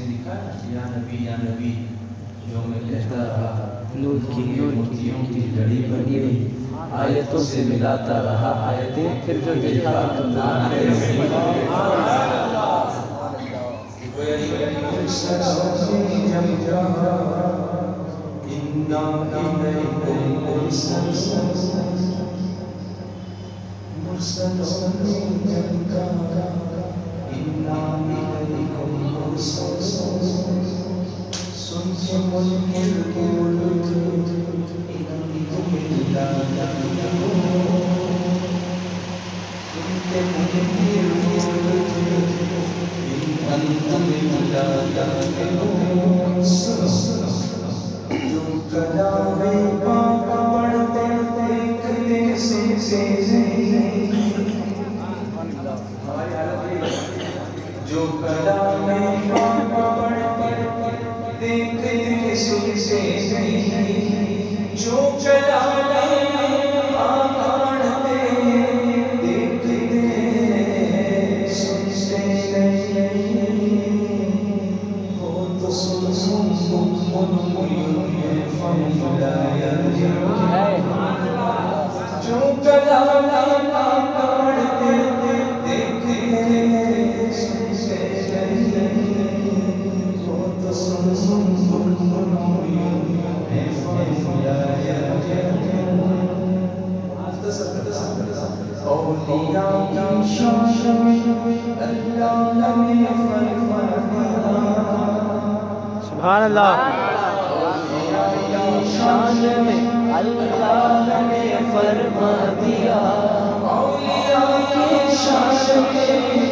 نے لکھا ہے یا نبی جو میں کہتا رہا نور کی موتیوں کی لڑی بنی آیتوں سے ملاتا رہا آیتیں پھر جو دیکھا جو کلام پاک پڑھتے دیکھتے سنتے نہیں جو کلام پاک پڑھتے دیکھتے سنتے نہیں وہ تو سن فلا يرجعون جو کلام پاک پڑھتے دیکھتے سبحان اللہ شان میں اللہ نے فرما دیا اولیاء کی شان میں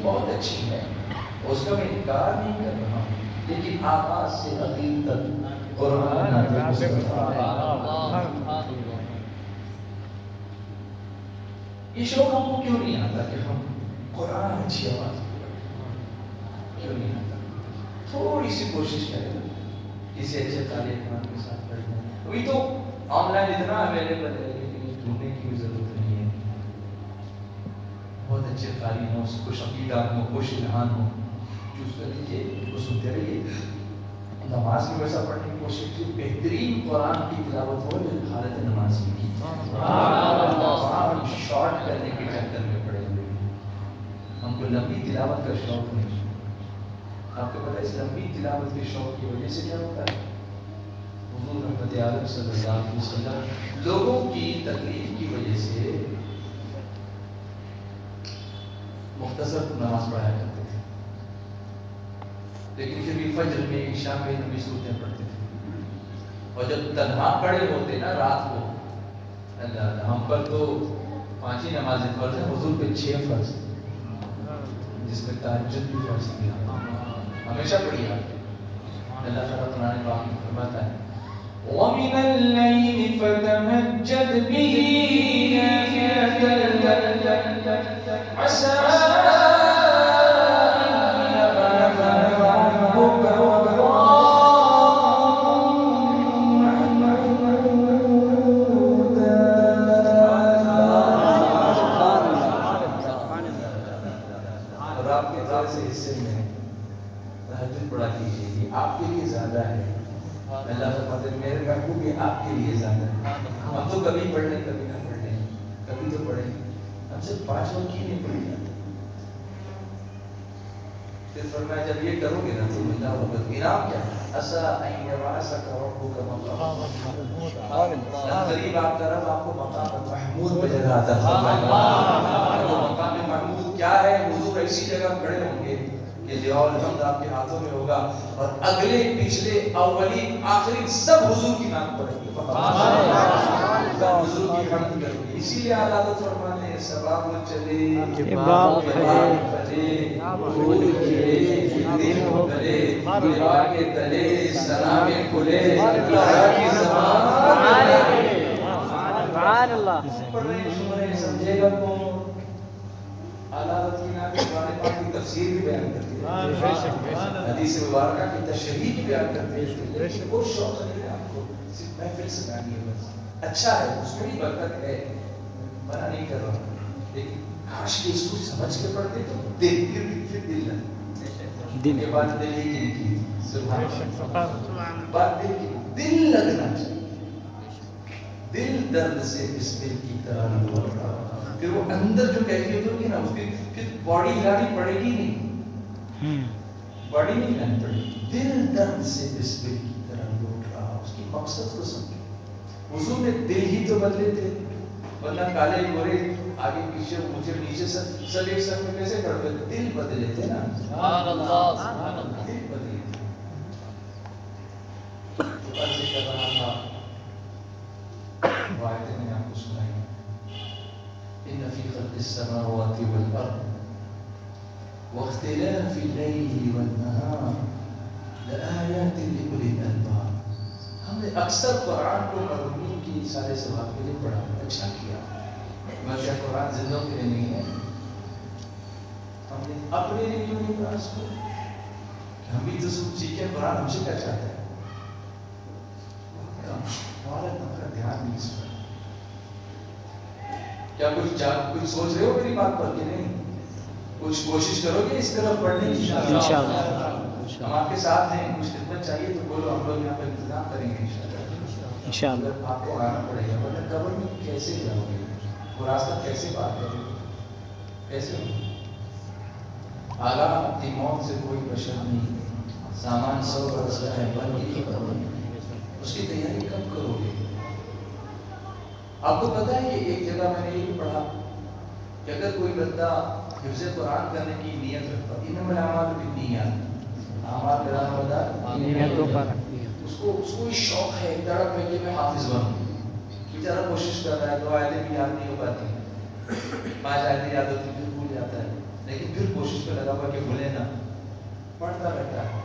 بہت اچھی ہے اس کا میں انکار نہیں کر رہا ہوں لیکن آغاز سے اخیر تک قرآن یہ شوق ہم کو کیوں نہیں آتا کہ ہم قرآن اچھی آواز کیوں نہیں آتا تھوڑی سی کوشش کریں کسی اچھے طالب علم کے ساتھ پڑھنا ابھی تو آن لائن اتنا اویلیبل ہے لیکن ڈھونڈنے کی بھی ضرورت نہیں ہے بہت اچھے قاری ہوں خوش عقیدہ ہوں خوش الہان ہوں چوز کر لیجیے ان کو سنتے رہیے نماز میں ویسا پڑھنے کی کوشش کی بہترین قرآن کی تلاوت ہو جو حالت نماز میں کی شارٹ کرنے کے چکر میں پڑے ہوئے ہم کو لمبی تلاوت کا شوق نہیں آپ کو پتہ ہے اس لمبی تلاوت کے شوق کی وجہ سے کیا ہوتا ہے حضور رحمت عالم صلی اللہ علیہ وسلم لوگوں کی تکلیف کی وجہ سے مختصر نماز پڑھایا کرتے تھے، لیکن پھر بھی فجر میں عشاء میں نبی صورتیں پڑھتے تھے. اور جب تنہا کھڑے ہوتے نا رات کو، اللہ ہم پر تو 5 ہی نمازیں فرض ہیں، حضور پہ 6 فرض، جس میں تہجد بھی فرض کیا ہمیشہ پڑھی آپ. اللہ تعالیٰ قرآن پاک میں فرماتا ہے وَمِنَ اللَّيْلِ فَتَهَجَّدْ بِهِ نَافِلَةً لَكَ عَسَىٰ أَن يَبْعَثَكَ رَبُّكَ آپ کے لیے زیادہ ہے. اللہ فرماتے ہیں میرے محبوب یہ آپ کے لیے زیادہ ہے. ہم تو کبھی پڑھ لیں کبھی نہ پڑھ لیں، کبھی تو پڑھیں. ہم صرف 5 وقت کی نہیں پڑھی جاتے. پھر فرمایا جب یہ کرو گے نا تو اللہ وقت انعام کیا ہے؟ عسیٰ ان یبعثک ربک مقاما محمودا. قریب آپ کا رب آپ کو مقام محمود پہ جگہ عطا فرمائے گا. وہ مقام محمود کیا ہے؟ حضور ایسی جگہ کھڑے ہوں گے کہ لواء الحمد آپ کے ہاتھوں میں ہوگا اور اگلے پچھلے اولین آخری سب حضور کی نام پڑھیں گے، حضور کی حمد کریں گے. اسی لیے اعلیٰ حضرت فرماتے ہیں سباب چلے باب پھلے پھول کھلے دن بھلے دیوار کے تلے سلام کھلے خدا کی زبان سبحان اللہ. پڑھ رہے ہیں سن رہے ہیں سمجھے گا کون؟ اعلیٰ حضرت کی نام قرآن پاک کی تفسیر بھی بیان کرتی ہے، حدیث مبارکہ کی تشریح بھی بیان کرتی ہے. لیکن وہ شوق نہیں ہے آپ کو صرف محفل سے گانی ہے، بس اچھا ہے اس میں بھی برکت ہے، منع نہیں کر رہا ہوں، لیکن کاش کہ اس کو سمجھ کے پڑھتے تو دل پھر دل لگے. دل کے بعد دل ہی کی سبحان اللہ، بات دل کی دل لگنا چاہیے. دل درد سے اس دل کی طرح لوٹ رہا، پھر وہ اندر جو کیفیت ہوگی نا اس کی پھر باڈی ہلانی پڑے گی نہیں، باڈی نہیں ہلانی پڑے گی. دل درد سے اس دل کی طرح لوٹ رہا، اس کی مقصد کو سمجھو. حضور نے دل ہی تو بدلے تھے، ورنہ کالے گورے آگے پیچھے اونچے نیچے سب ایک سب میں کیسے کھڑے تھے؟ دل بدلے تھے نا. سبحان اللہ، سبحان اللہ. دل بدلے تھے. تو عرض کر رہا تھا وہ آیتیں میں نے آپ کو سنائی. إن في خلق السماوات والأرض واختلاف الليل والنهار لآيات لأولي الألباب. ہم نے اکثر قرآن کو مرحومین کی سارے ثواب کے لیے پڑھا، اچھا کیا، مگر قرآن زندوں کے لیے نہیں ہے. ہم نے اپنے لیے کیوں نہیں پڑھا اس کو؟ ہم بھی تو سیکھیں قرآن ہم سے کیا چاہتا ہے. ہمارا دھیان نہیں اس پر. کیا کچھ سوچ رہے ہو میری بات پر کہ نہیں؟ کچھ کوشش کرو گے اس طرف پڑھنے کی؟ انشاءاللہ ہم آپ کے ساتھ ہیں. کچھ خدمت چاہیے تو بولو، ہم لوگ یہاں پر انتظام کریں گے انشاءاللہ. آپ کو آنا پڑے گا، ورنہ قبر میں کیسے جاؤ گے؟ وہ راستہ کیسے پار کرو گے؟ کیسے ہوگا؟ اعلیٰ اپنی موت سے کوئی بشر نہیں. سامان 100 برس کا ہے، بن کی خبر نہیں. اس کی تیاری کب کرو گے؟ آپ کو پتا ہے کہ ایک جگہ میں نے یہ بھی پڑھا کہ اگر کوئی بندہ حفظ قرآن کرنے کی نیت رکھتا، انما الاعمال بالنیات، اعمال بلا مدار نیتوں پر، اس کو شوق ہے، تڑپ ہے کہ میں حافظ بنوں. بیچارہ کوشش کر رہا ہے، 2 آیتیں بھی یاد نہیں ہو پاتی، 5 آیتیں یاد ہوتی پھر بھول جاتا ہے، لیکن پھر کوشش پہ لگا ہوا کہ بھولے نہ، پڑھتا رہتا ہے.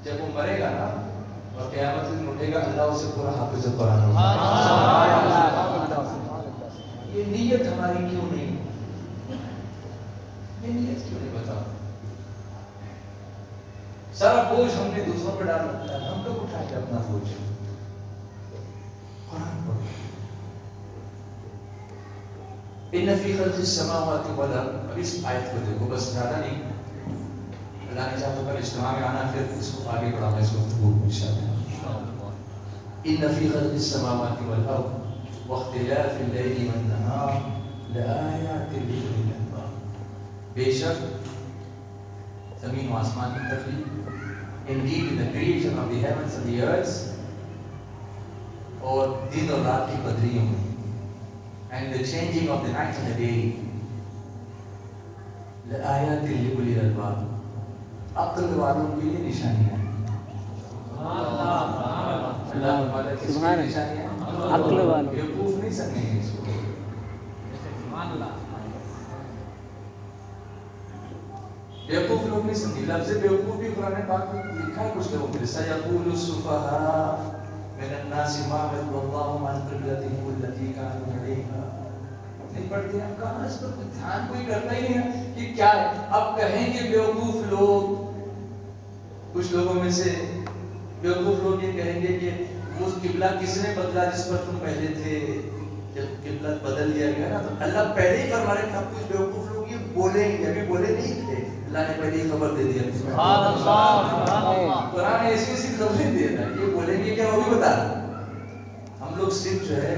جب وہ مرے گا نا اور قیامت دن اٹھے گا، اللہ اسے پورا حافظ قرآن ہوگا. یہ نیت ہماری کیوں نہیں؟ یہ نیت کیوں نہیں؟ بتاؤ. سارا بوجھ ہم نے دوسروں پہ ڈال رکھا ہے، ہم کب اٹھا کے اپنا بوجھ؟ قرآن پڑھو. ان فی خلق السماوات والارض. اب اس آیت کو دیکھو، بس زیادہ نہیں، اللہ نے چاہا تو کل اجتماع میں آنا، پھر اس کو آگے بڑھانا اس گفتگو کو انشاءاللہ. ان فی خلق السماوات والارض واختلاف الليل والنهار لآیات لأولي الألباب. بے شک زمین و آسمان کی تخلیق، indeed in the creation of the heavens and the earth، اور دن اور رات کی بدریوں میں، and the changing of the night and the day. لآیات لأولی الألباب، عقل والوں کے لیے نشانیاں ہیں. اللہ تعالیٰ کس کی نشانیاں ہیں؟ عقل والوں. بیوقوف نہیں سمجھیں گے اس کو. بیوقوف لوگ نہیں سمجھے. لفظ بیوقوف بھی قرآن پاک میں لکھا ہے کچھ لوگوں کے. سیقول السفہاء من الناس ما ولاهم عن قبلتهم التي كانوا عليها. نہیں پڑھتے ہیں کہاں اس پر دھیان کوئی کرتا ہی نہیں ہے کہ کیا ہے. اب کہیں گے بیوقوف لوگ، کچھ لوگوں میں سے بیوقوف لوگ یہ کہیں گے کہ وہ قبلہ کس نے بدلا جس پر تم پہلے تھے؟ جب قبلہ بدل دیا گیا نا تو اللہ پہلے ہی فرما رہے تھا. کچھ بیوقوف لوگ یہ بولیں گے، ابھی بولے نہیں تھے، اللہ نے پہلے ہی خبر دے دیا. قرآن ایسی ایسی خبریں دے رہا ہے، یہ بولیں گے کیا وہ بھی بتا رہا. ہم لوگ صرف جو ہے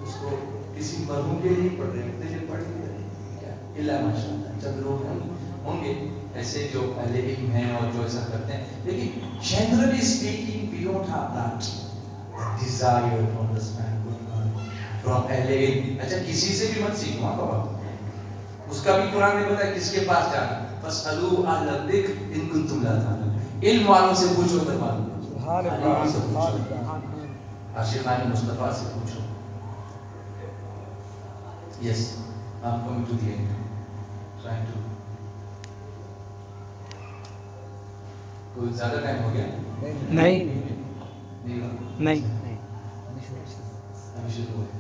اس کو کسی مرحوم کے لیے پڑھ رہے ہوتے ہیں، پڑھ نہیں رہے. اللہ ماشاء اللہ جب لوگ ہوں گے ایسے جو اہل علم ہیں اور جو ایسا کرتے ہیں، لیکن generally speaking we don't have that desire to understand from اہل علم. اچھا کسی سے بھی مت سیکھو بابا، اس کا بھی قرآن نے بتایا کس کے پاس جانا. فاسألوا اہل الذکر ان کنتم لا تعلمون. علم والوں سے پوچھو تو معلوم. سبحان اللہ. عاشقان مصطفیٰ سے پوچھو. یس I'm coming to the end. Trying to. کوئی زیادہ ٹائم ہو گیا؟ نہیں. ابھی شروع ہو گیا.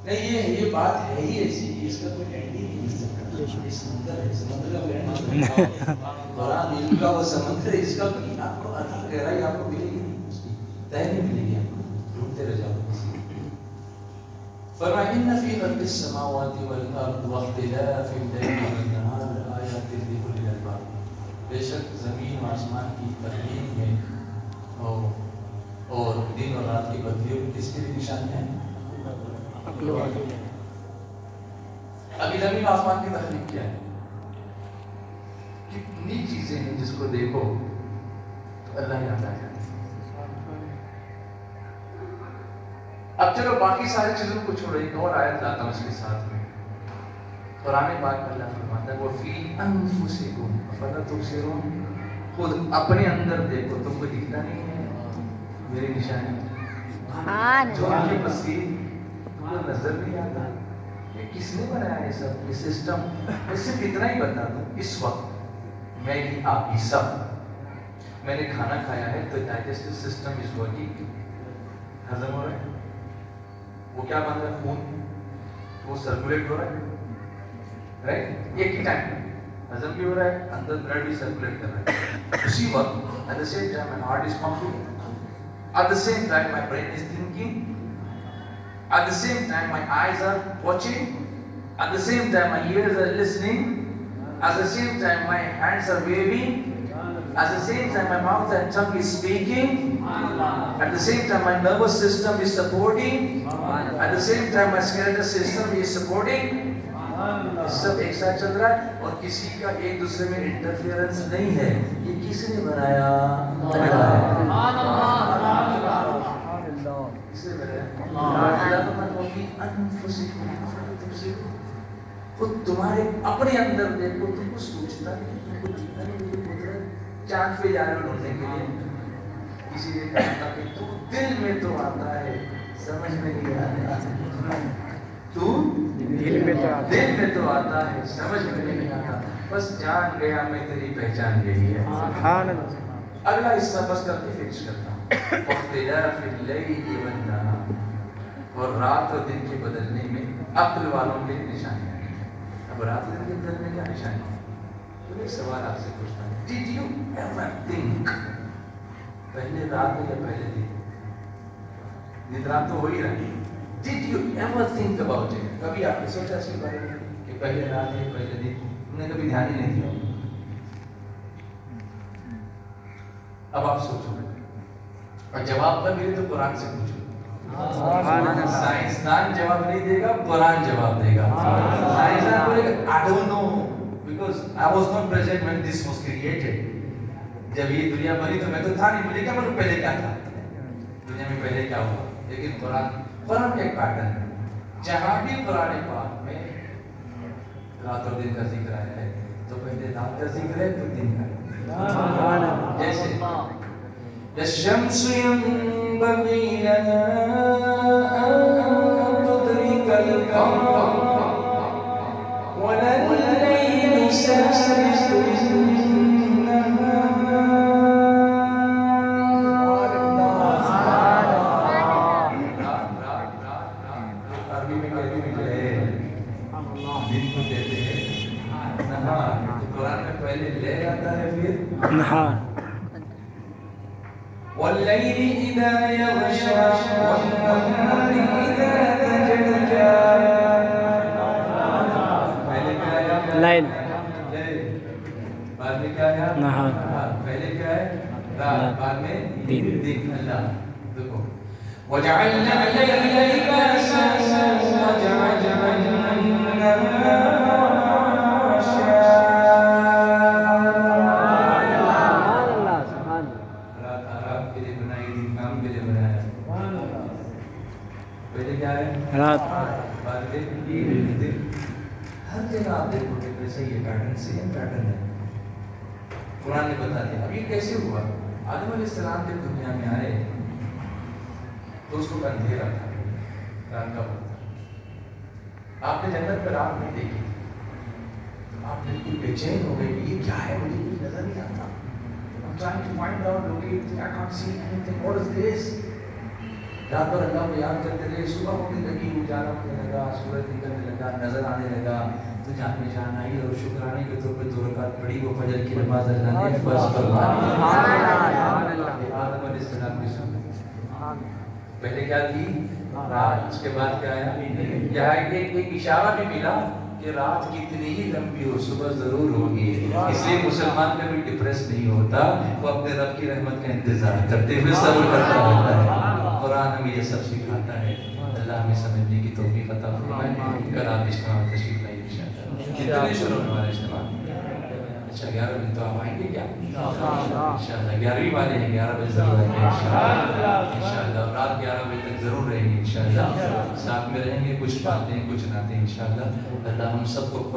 نہیں یہ بات ہے ہی ایسی، اس کا کوئی اینڈ ہی نہیں مل سکتا. یہ سمندر ہے، سمندر کا اینڈ قرآن علم کا وہ سمندر ہے، اس کا کوئی آپ کو عطا گہرائی آپ کو ملے گی نہیں، اس کی طے نہیں ملے گی آپ کو. ڈھونڈتے رہ جاؤ. فرمایا ان فی خلق السماوات والارض واختلاف الليل والنهار لآیات لأولی الالباب. بے شک زمین و آسمان کی تخلیق میں اور دن اور رات کی بدلیوں میں کس کے لیے نشانیاں ہیں؟ ابھی زمین و آسمان کی تخلیق کیا ہے؟ کتنی چیزیں ہیں جس کو دیکھو تو اللہ یاد آ جاتا ہے. اب چلو باقی ساری چیزوں کو چھوڑو، ایک اور آیت لاتا ہوں اس کے ساتھ میں. قرآن پاک میں اللہ فرماتا ہے وَفِي أَنفُسِكُمْ أَفَلَا تُبْصِرُونَ. خود اپنے اندر دیکھو، تم کو دکھتا نہیں ہے میری نشانی؟ جو آپ کے بصیر تم کو نظر نہیں آتا؟ یہ کس نے بنایا یہ سب، یہ سسٹم؟ میں صرف اتنا ہی بتا دوں، اس وقت میں ہی آپ ہی سب، میں نے کھانا کھایا ہے تو ڈائجسٹو سسٹم از ورکنگ، ہضم ہو رہا ہے. وہ کیا بن رہا ہے؟ خون وہ سرکولیٹ ہو رہا ہے، رائٹ؟ ایک ہی ٹائم ہضم بھی ہو رہا ہے، اندر بلڈ بھی سرکولیٹ کر رہا ہے. اسی وقت at the same time my heart is pumping, at the same time my brain is thinking, at the same time my eyes are watching, at the same time my ears are listening, at the same time my hands are waving, at the same time my mouth and tongue is speaking, at the same time my nervous system is supporting, at the same time my skeletal system is supporting. سب ایک ساتھ چل رہا ہے اور کسی کا ایک دوسرے میں انٹرفیئرنس نہیں ہے. یہ کس نے بنایا؟ کس نے بنایا؟ خود تمہارے اپنے اندر دیکھو، تم کو سوچتا نہیں، تم کو جیتا نہیں. چاند پہ جا رہے ہو ڈھونڈنے کے لیے، کسی نے کہا کہ تو دل میں تو آتا ہے سمجھ میں نہیں آتا، تو دل میں تو آتا ہے سمجھ میں نہیں آتا، بس جان گیا میں تیری پہچان یہی ہے. اگلا حصہ بس کر کے فنش کرتا ہوں. اختلاف اللیل والنہار، اور رات اور دن کے بدلنے میں عقل والوں کے نشانیاں ہیں. اب رات اور دن کے بدلنے کیا نشانی ہے؟ تو ایک سوال آپ سے پوچھتا ہوں. Did you ever think پہلے رات یا پہلے دن؟ دن رات تو ہو ہی رہی. Did you ever think about it؟ کبھی آپ نے سوچا اس کے بارے میں کہ پہلے رات ہے پہلے دن؟ تم نے کبھی دھیان ہی نہیں دیا. اب آپ سوچو اور جواب نہ ملے تو قرآن سے پوچھو. سائنسدان جواب نہیں دے گا، قرآن جواب دے گا. سائنسدان بولے گا I don't know because I was not present when this was created. جب یہ دنیا بنی تو میں تو تھا نہیں، مجھے کیا معلوم پہلے کیا تھا، دنیا میں پہلے کیا ہوا. لیکن قرآن کا ایک پیٹرن ہے. جہاں بھی قرآن پاک میں رات اور دن کا ذکر آیا رات کا ذکر ہے تو دن کا. جیسے الشمس ينبغي لها أن تدرك القمر ولا الليل سابق النهار. عربی میں کہتے ہیں دن کو کہتے ہیں نہار. قرآن میں پہلے لیل آتا ہے پھر نہار. والليل إذا يغشى والنهار إذا تجلى. پہلے کیا ہے لیل, بعد میں کیا ہے نہار. پہلے کیا ہے رات, بعد میں دن. اللہ دیکھو وجعلنا الليل لباسا وجعلنا النهار معاشا. پہلے کیا ہے رات, بعد میں دن. ہر جگہ آپ دیکھو گے ویسے یہ پیٹرن سیم پیٹرن ہے. قرآن نے بتا دیا. اب یہ کیسے ہوا؟ آدم علیہ السلام جب دنیا میں آئے تو اس کو اندھیرا تھا, رات کا وقت تھا. آپ نے جنت پر رات نہیں دیکھی, آپ بالکل بے چین ہو گئے کہ یہ کیا ہے, مجھے کچھ نظر نہیں آتا. I'm trying to find out, locate, I can't see anything. What is this? رات پر اللہ کو یاد کرتے رہے. صبح ہونے لگی, اجالا ہونے لگا, سورج نکلنے لگا, نظر آنے لگا. تو جان میں جان آئی اور شکرانے کے طور پہ 2 رکعت پڑھی. وہ فجر کی نماز اللہ نے فرض فرمائی. آدم علیہ السلام کی سنت پہلے کیا تھی رات, اس کے بعد کیا ہے. یہاں ایک اشارہ بھی ملا کہ رات کتنی ہی لمبی ہو صبح ضرور ہوگی. اس لیے مسلمان کبھی ڈپریس نہیں ہوتا, وہ اپنے رب کی رحمت کا انتظار کرتے ہوئے صبر کرتا رہتا ہے. قرآن ہمیں یہ سب سکھاتا ہے. اللہ ہمیں سمجھنے کی توفیق عطا فرمائے. کل آپ اجتماع میں تشریف لائیے انشاءاللہ. کتنے شروع ہونے والے اجتماع؟ اچھا 11 بجے. تو آپ آئیں گے کیا انشاءاللہ؟ 11ویں والے ہیں, 11 بجے ضرور آئیں گے انشاءاللہ. اور رات 11 بجے تک ضرور رہیں گے انشاءاللہ. ساتھ میں رہیں گے, کچھ باتیں کچھ ناتیں انشاءاللہ. اللہ ہم سب کو